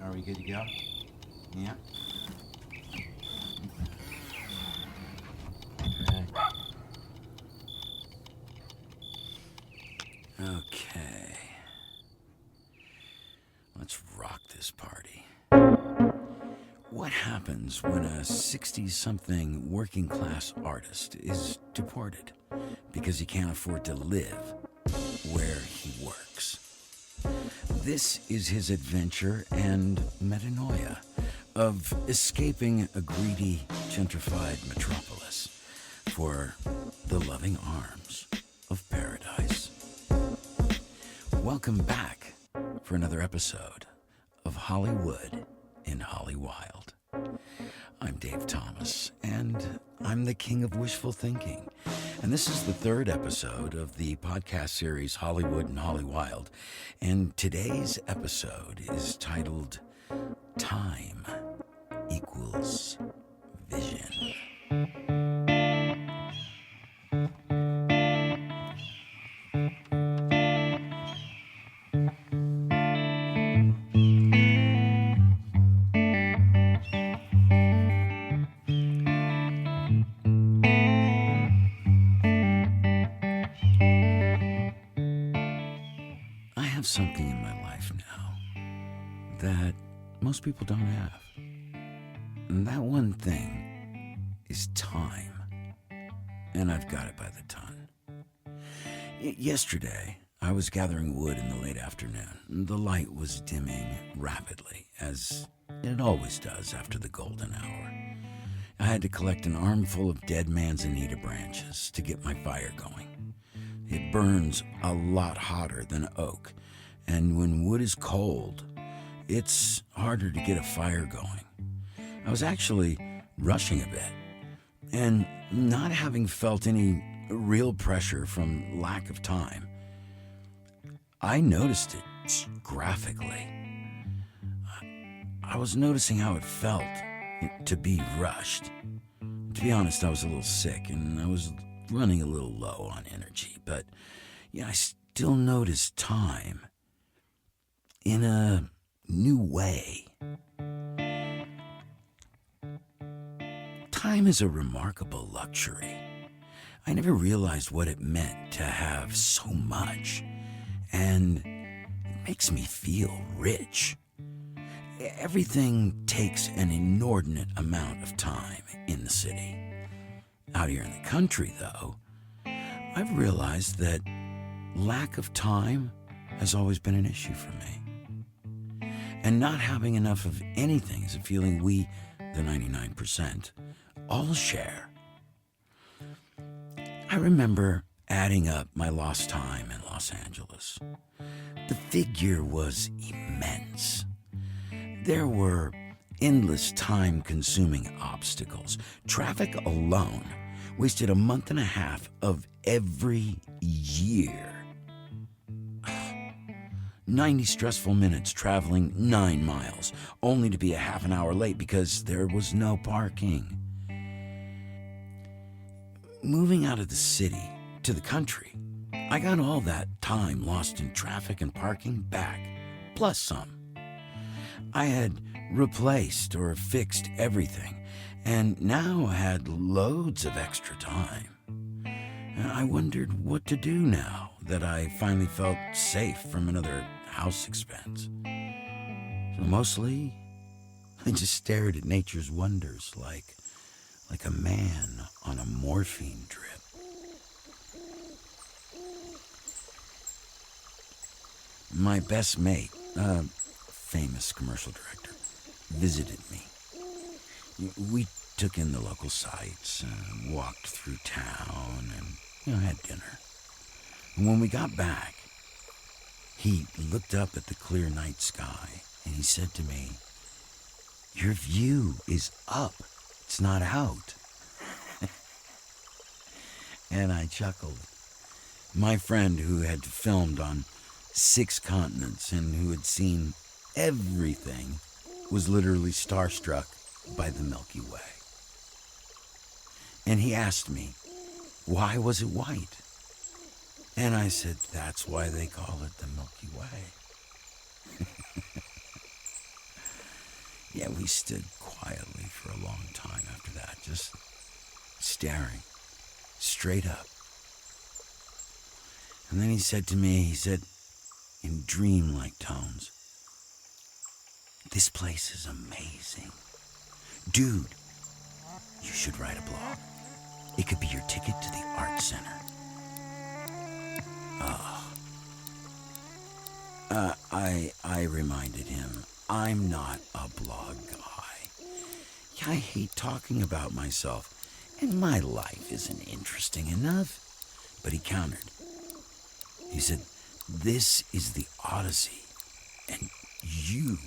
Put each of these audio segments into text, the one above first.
Are we good to go? Yeah? Okay. Let's rock this party. What happens when a 60-something working-class artist is deported because he can't afford to live where he works? This is his adventure and metanoia of escaping a greedy, gentrified metropolis for the loving arms of paradise. Welcome back for another episode of Hollywood in Hollywild. I'm Dave Thomas, and I'm the king of wishful thinking. And this is the third episode of the podcast series Hollywood in Hollywild. And today's episode is titled Time Equals Vision. Something in my life now that most people don't have. And that one thing is time. And I've got it by the ton. Yesterday, I was gathering wood in the late afternoon. The light was dimming rapidly, as it always does after the golden hour. I had to collect an armful of dead manzanita branches to get my fire going. It burns a lot hotter than oak, and when wood is cold, it's harder to get a fire going. I was actually rushing a bit, and not having felt any real pressure from lack of time, I noticed it graphically. I was noticing how it felt to be rushed. To be honest, I was a little sick, and I was running a little low on energy, but yeah, I still noticed time in a new way. Time is a remarkable luxury. I never realized what it meant to have so much, and it makes me feel rich. Everything takes an inordinate amount of time in the city. Out here in the country, though, I've realized that lack of time has always been an issue for me. And not having enough of anything is a feeling we, the 99%, all share. I remember adding up my lost time in Los Angeles. The figure was immense. There were endless time-consuming obstacles. Traffic alone wasted a month and a half of every year. 90 stressful minutes traveling 9 miles, only to be a half an hour late because there was no parking. Moving out of the city to the country, I got all that time lost in traffic and parking back, plus some. I had replaced or fixed everything, and now I had loads of extra time. I wondered what to do now that I finally felt safe from another house expense. So mostly, I just stared at nature's wonders like a man on a morphine drip. My best mate, a famous commercial director, visited me. We took in the local sights, walked through town, and had dinner. And when we got back, he looked up at the clear night sky and he said to me, "Your view is up. It's not out." And I chuckled. My friend who had filmed on 6 continents and who had seen everything was literally starstruck by the Milky Way. And he asked me, why was it white? And I said, that's why they call it the Milky Way. Yeah, we stood quietly for a long time after that, just staring straight up. And then he said to me, in dreamlike tones, "This place is amazing. Dude, you should write a blog. It could be your ticket to the art center." I reminded him, I'm not a blog guy. Yeah, I hate talking about myself, and my life isn't interesting enough. But he countered. He said, "This is the Odyssey, and you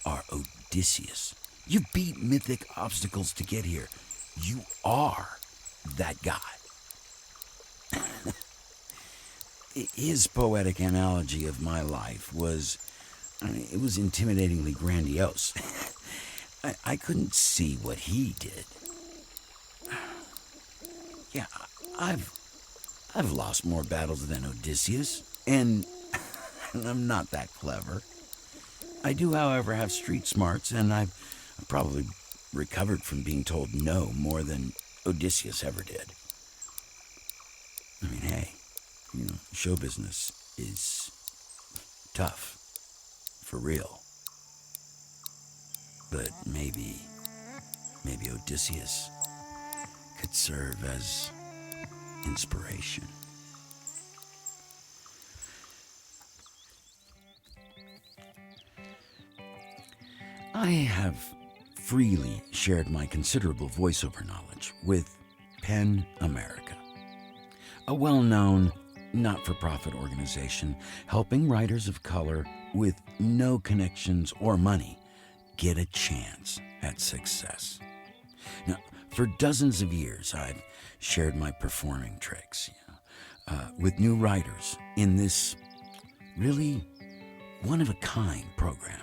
are Odysseus. You beat mythic obstacles to get here. You are that guy." His poetic analogy of my life was, it was intimidatingly grandiose. I couldn't see what he did. Yeah, I've lost more battles than Odysseus, and I'm not that clever. I do, however, have street smarts, and I've probably recovered from being told no more than Odysseus ever did. I mean, hey, show business is tough, for real. But maybe Odysseus could serve as inspiration. I have freely shared my considerable voiceover knowledge with PEN America, a well-known not-for-profit organization helping writers of color with no connections or money get a chance at success. Now, for dozens of years, I've shared my performing tricks with new writers in this really one-of-a-kind program.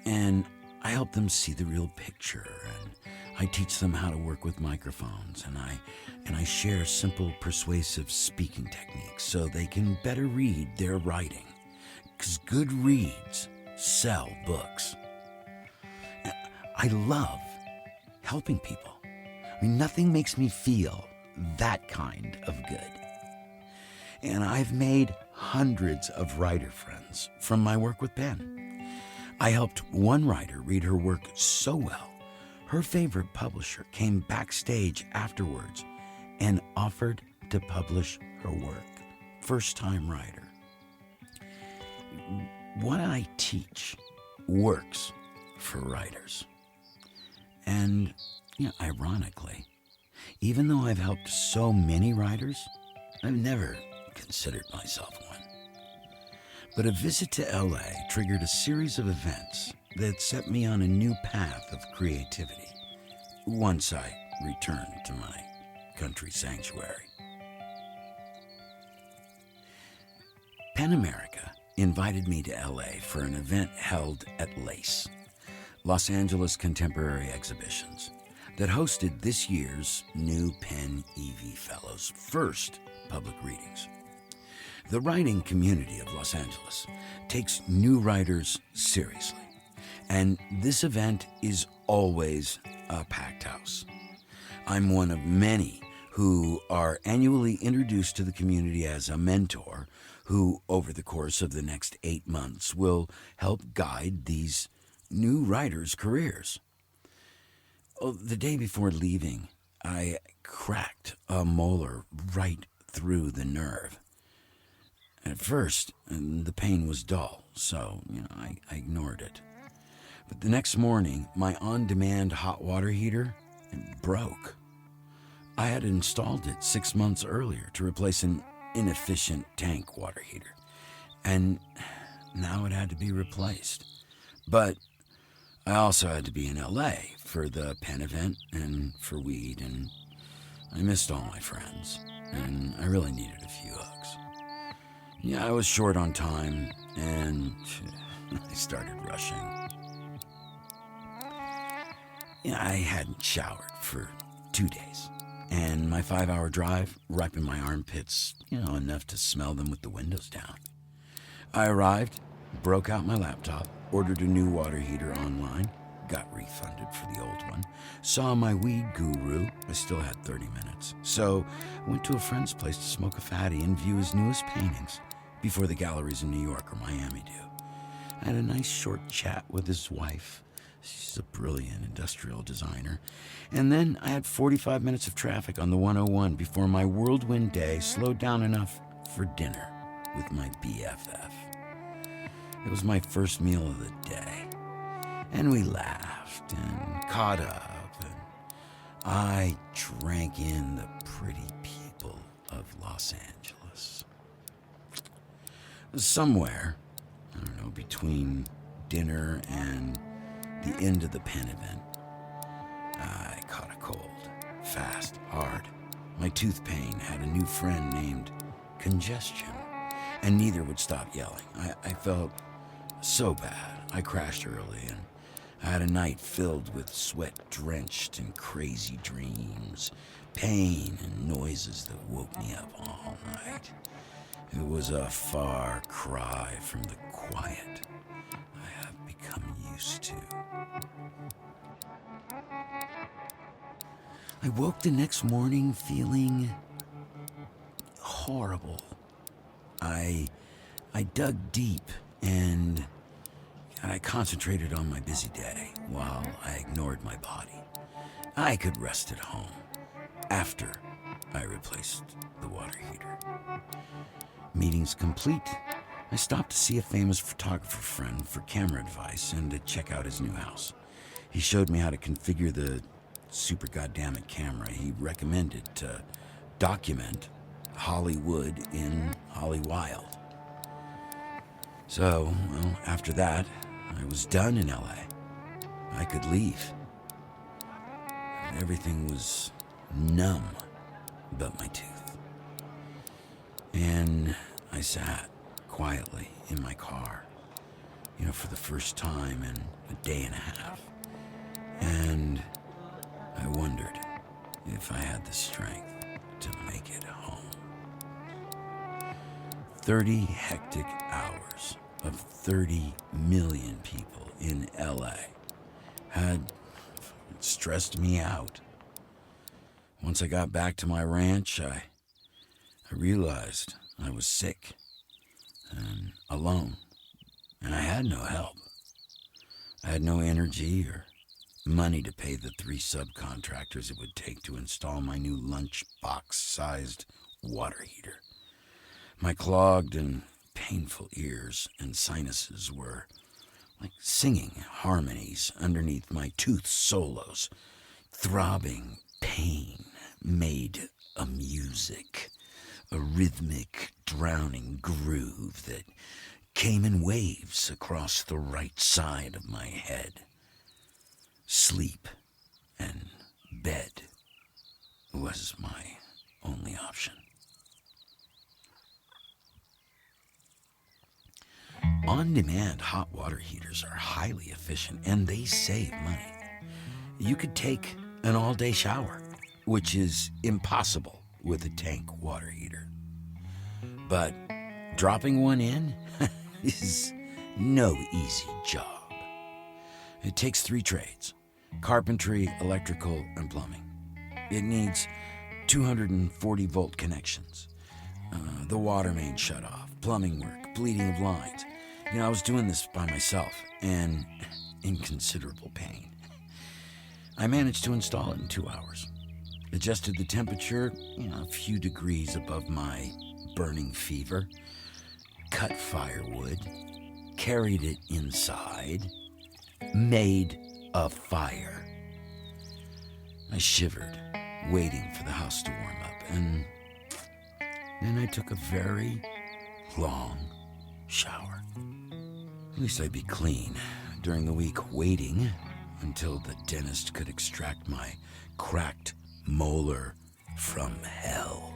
And I help them see the real picture, and I teach them how to work with microphones, and I share simple, persuasive speaking techniques so they can better read their writing, because good reads sell books. I love helping people. I mean, nothing makes me feel that kind of good. And I've made hundreds of writer friends from my work with PEN. I helped one writer read her work so well, her favorite publisher came backstage afterwards and offered to publish her work. First-time writer. What I teach works for writers. And, ironically, even though I've helped so many writers, I've never considered myself one. But a visit to LA triggered a series of events that set me on a new path of creativity once I returned to my country sanctuary. PEN America invited me to LA for an event held at LACE, Los Angeles Contemporary Exhibitions, that hosted this year's new PEN EV Fellows' first public readings. The writing community of Los Angeles takes new writers seriously, and this event is always a packed house. I'm one of many who are annually introduced to the community as a mentor who, over the course of the next 8 months, will help guide these new writers' careers. The day before leaving, I cracked a molar right through the nerve. At first, the pain was dull, so I ignored it. But the next morning, my on-demand hot water heater broke. I had installed it 6 months earlier to replace an inefficient tank water heater, and now it had to be replaced. But I also had to be in LA for the PEN event and for weed, and I missed all my friends, and I really needed a few hugs. Yeah, I was short on time, and I started rushing. I hadn't showered for 2 days, and my 5-hour drive ripened my armpits, enough to smell them with the windows down. I arrived broke out my laptop, ordered a new water heater online, got refunded for the old one, saw my weed guru. I still had 30 minutes. So I went to a friend's place to smoke a fatty and view his newest paintings before the galleries in New York or Miami do. I had a nice short chat with his wife. She's a brilliant industrial designer. And then I had 45 minutes of traffic on the 101 before my whirlwind day slowed down enough for dinner with my BFF. It was my first meal of the day. And we laughed and caught up, and I drank in the pretty people of Los Angeles. Somewhere, I don't know, between dinner and the end of the Penn event, I caught a cold. Fast, hard. My tooth pain had a new friend named Congestion, and neither would stop yelling. I felt so bad. I crashed early, and I had a night filled with sweat-drenched and crazy dreams, pain and noises that woke me up all night. It was a far cry from the quiet I have become used to. I woke the next morning feeling horrible. I dug deep and I concentrated on my busy day while I ignored my body. I could rest at home after I replaced the water heater. Meetings complete, I stopped to see a famous photographer friend for camera advice and to check out his new house. He showed me how to configure the super goddammit camera he recommended to document Hollywood in Hollywild. So, well, after that, I was done in LA. I could leave. Everything was numb but my tooth. And I sat quietly in my car, for the first time in a day and a half. And I wondered if I had the strength to make it home. 30 hectic hours of 30 million people in LA had stressed me out. Once I got back to my ranch, I realized I was sick and alone, and I had no help. I had no energy or money to pay the 3 subcontractors it would take to install my new lunchbox-sized water heater. My clogged and painful ears and sinuses were like singing harmonies underneath my tooth solos. Throbbing pain made a music, a rhythmic, drowning groove that came in waves across the right side of my head. Sleep and bed was my only option. On-demand hot water heaters are highly efficient and they save money. You could take an all-day shower, which is impossible with a tank water heater. But dropping one in is no easy job. It takes 3 trades: carpentry, electrical, and plumbing. It needs 240-volt connections, the water main shut off, plumbing work, bleeding of lines. I was doing this by myself and in considerable pain. I managed to install it in 2 hours. Adjusted the temperature, a few degrees above my burning fever. Cut firewood, carried it inside, made a fire. I shivered, waiting for the house to warm up, and then I took a very long shower. At least I'd be clean during the week waiting until the dentist could extract my cracked molar from hell.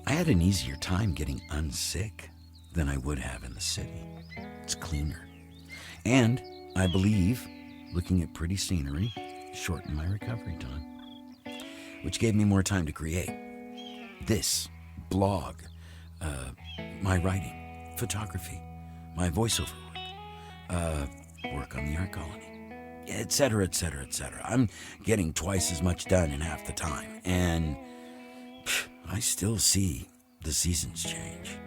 I had an easier time getting unsick than I would have in the city. It's cleaner. And I believe looking at pretty scenery shortened my recovery time, which gave me more time to create this blog, my writing, photography, my voiceover work, work on the art colony, etc., etc., etc. I'm getting twice as much done in half the time, and I still see the seasons change.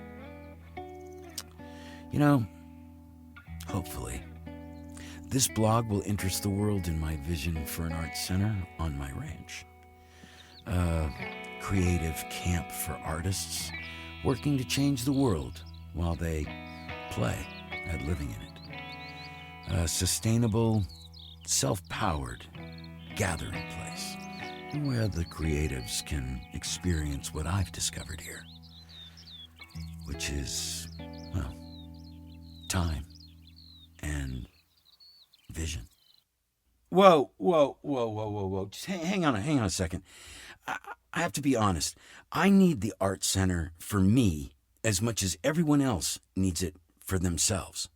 Hopefully, this blog will interest the world in my vision for an art center on my ranch. A creative camp for artists working to change the world while they play at living in it. A sustainable, self-powered gathering place where the creatives can experience what I've discovered here, which is, time and vision. Whoa. Just hang on a second. I have to be honest. I need the art center for me as much as everyone else needs it for themselves.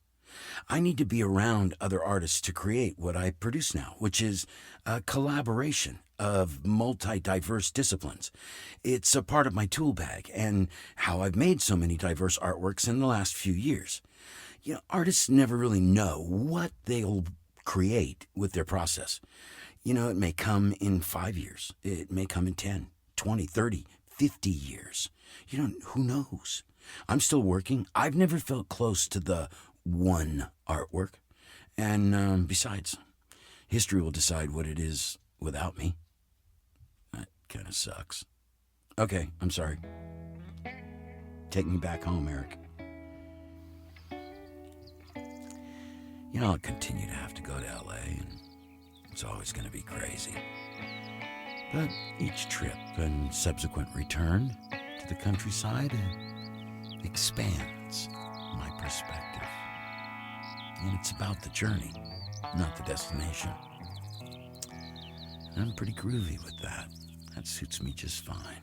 I need to be around other artists to create what I produce now, which is a collaboration of multi-diverse disciplines. It's a part of my tool bag and how I've made so many diverse artworks in the last few years. Artists never really know what they'll create with their process. It may come in 5 years. It may come in 10, 20, 30, 50 years. Who knows? I'm still working. I've never felt close to the one artwork. And besides, history will decide what it is without me. That kind of sucks. Okay, I'm sorry. Take me back home, Eric. I'll continue to have to go to LA, and it's always going to be crazy. But each trip and subsequent return to the countryside expands my perspective. And it's about the journey, not the destination. And I'm pretty groovy with that. That suits me just fine.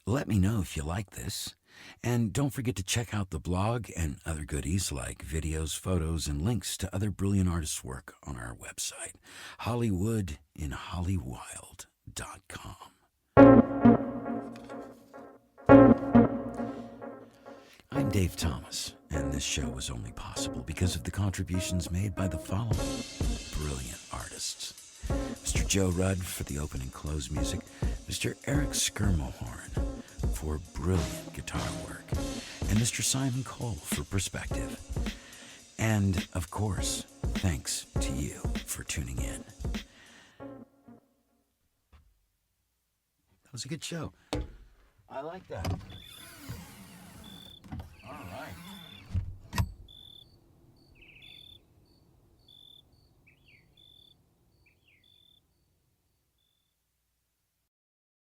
Let me know if you like this. And don't forget to check out the blog and other goodies like videos, photos, and links to other brilliant artists' work on our website, HollywoodInHollywild.com. I'm Dave Thomas, and this show was only possible because of the contributions made by the following brilliant artists. Mr. Joe Rudd for the open and close music, Mr. Eric Skirmohorn for brilliant guitar work, and Mr. Simon Cole for perspective. And, of course, thanks to you for tuning in. That was a good show. I like that.